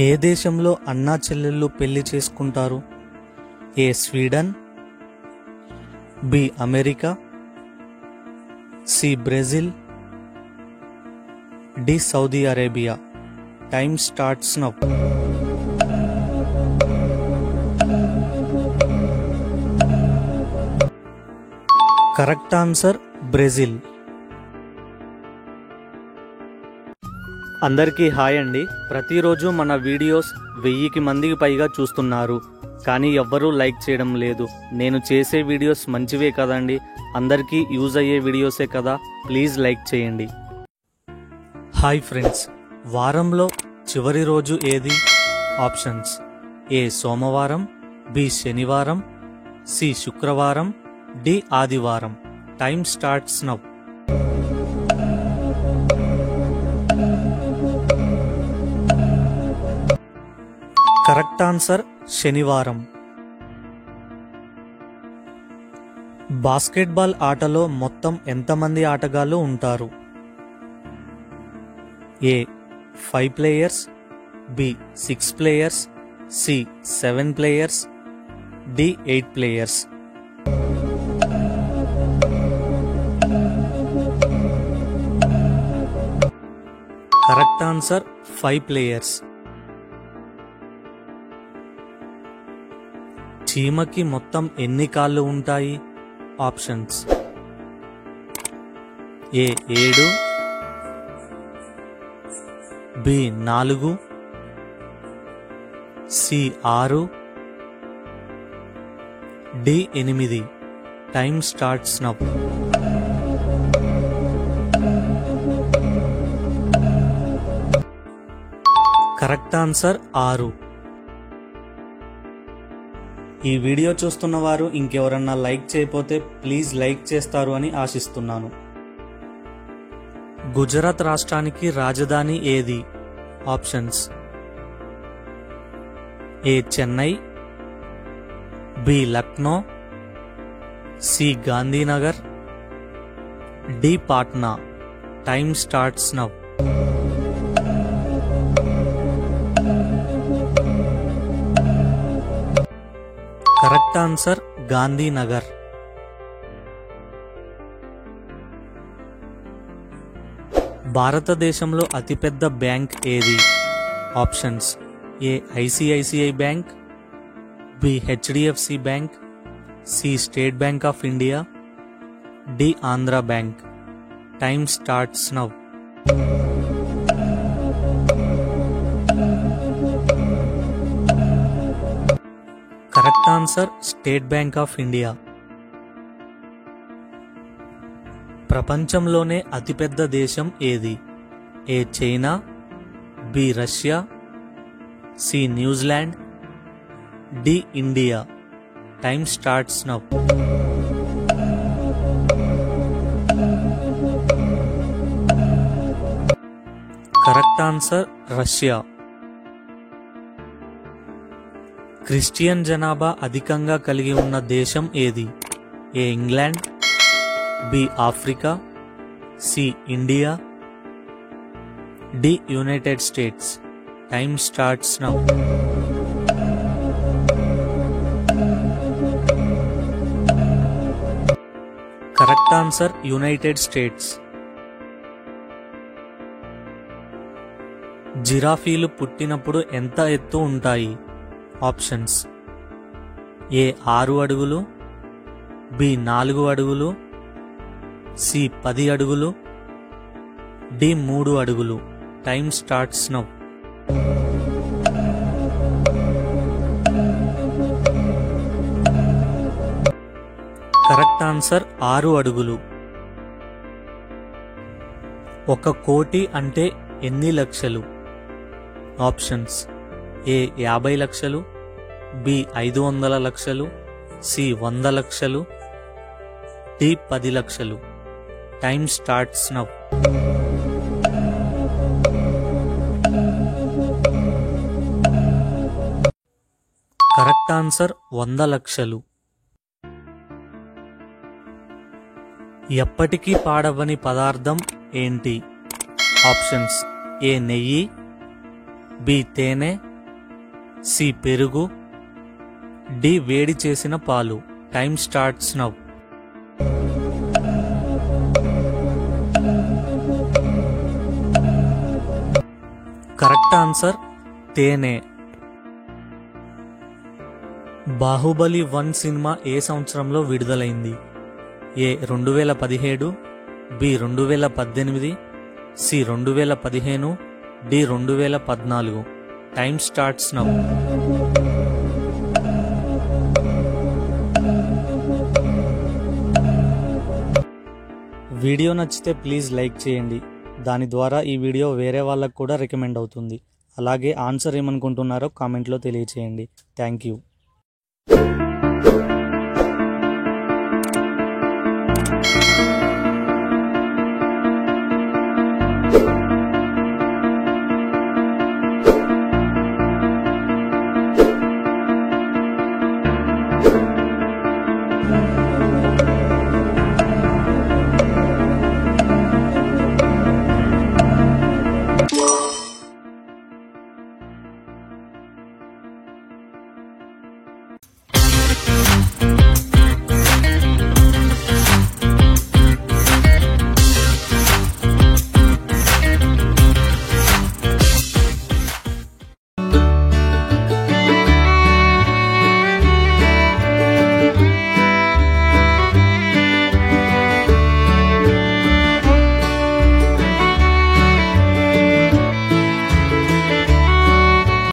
ఏ దేశంలో అన్నా చెల్లెళ్ళు పెళ్లి చేసుకుంటారు? A Sweden, B America, C Brazil, D Saudi Arabia. Time starts now. Correct answer Brazil. అందరికీ హాయ్ అండి. ప్రతిరోజు మన వీడియోస్ 1000 మందికి పైగా చూస్తున్నారు, కానీ ఎవ్వరూ లైక్ చేయడం లేదు. నేను చేసే వీడియోస్ మంచివే కదండి, అందరికీ యూజ్ అయ్యే వీడియోసే కదా, ప్లీజ్ లైక్ చేయండి. హాయ్ ఫ్రెండ్స్, వారంలో చివరి రోజు ఏది? ఆప్షన్స్: ఏ సోమవారం, బి శనివారం, సి శుక్రవారం, డి ఆదివారం. Time starts now. Correct answer శనివారం. బాస్కెట్బాల్ ఆటలో మొత్తం ఎంతమంది ఆటగాళ్లు ఉంటారు? A 5 players, B 6 players, C 7 players, D 8 players. Correct answer 5 players. చీమకి మొత్తం ఎన్ని కాళ్ళు ఉంటాయి? Options: A 7, B 4, C 6, D 8. Time starts now. Correct answer 6. ఈ వీడియో చూస్తున్న వారు ఇంకెవరన్నా లైక్ చేయకపోతే ప్లీజ్ లైక్ చేస్తారు అని ఆశిస్తున్నాను. గుజరాత్ రాష్ట్రానికి రాజధాని ఏది? Options: A Chennai, B Lucknow, C Gandhinagar, D Patna. Time starts now. Correct answer Gandhinagar. భారతదేశంలో అతిపెద్ద బ్యాంక్ ఏది? Options: A ICICI bank, B HDFC bank, C State Bank of India, D Andhra Bank. Time starts now. Correct answer State Bank of India. ప్రపంచంలోనే అతిపెద్ద దేశం ఏది? A China, B Russia, C New Zealand, D India. Time starts now. Correct answer Russia. Christian జనాభా అధికంగా కలిగి ఉన్న దేశం ఏది? A England, B Africa, C India, D United States. Time starts now. Correct answer United States. జిరాఫీలు పుట్టినప్పుడు ఎంత ఎత్తు ఉంటాయి? ఆప్షన్స్: ఏ 6 అడుగులు, బి 4 అడుగులు, సి 10 అడుగులు, డి 3 అడుగులు. Time starts now. Correct answer 6 అడుగులు. 1 కోటి అంటే ఎన్ని లక్షలు? ఆప్షన్స్: ఏ 50 లక్షలు, బి 500 లక్షలు, సి 100 లక్షలు, డి 10 లక్షలు. Time starts now. Correct answer 100 లక్షలు. ఎప్పటికీ పాడవని పదార్థం ఏంటి? ఆప్షన్స్: ఏ నెయ్యి, బి తేనె, సి పెరుగు, డి వేడి చేసిన పాలు. Time starts now. Correct answer తేనె. బాహుబలి 1 సినిమా ఏ సంవత్సరంలో విడుదలైంది? A 2017, B 2018, C 2015, D 2014. Time starts now. Video నచ్చితే ప్లీజ్ లైక్ చేయండి. దాని ద్వారా ఈ వీడియో వేరే వాళ్ళకు కూడా రికమెండ్ అవుతుంది. అలాగే ఆన్సర్ ఏమనుకుంటున్నారో కామెంట్లో తెలియచేయండి. Thank you.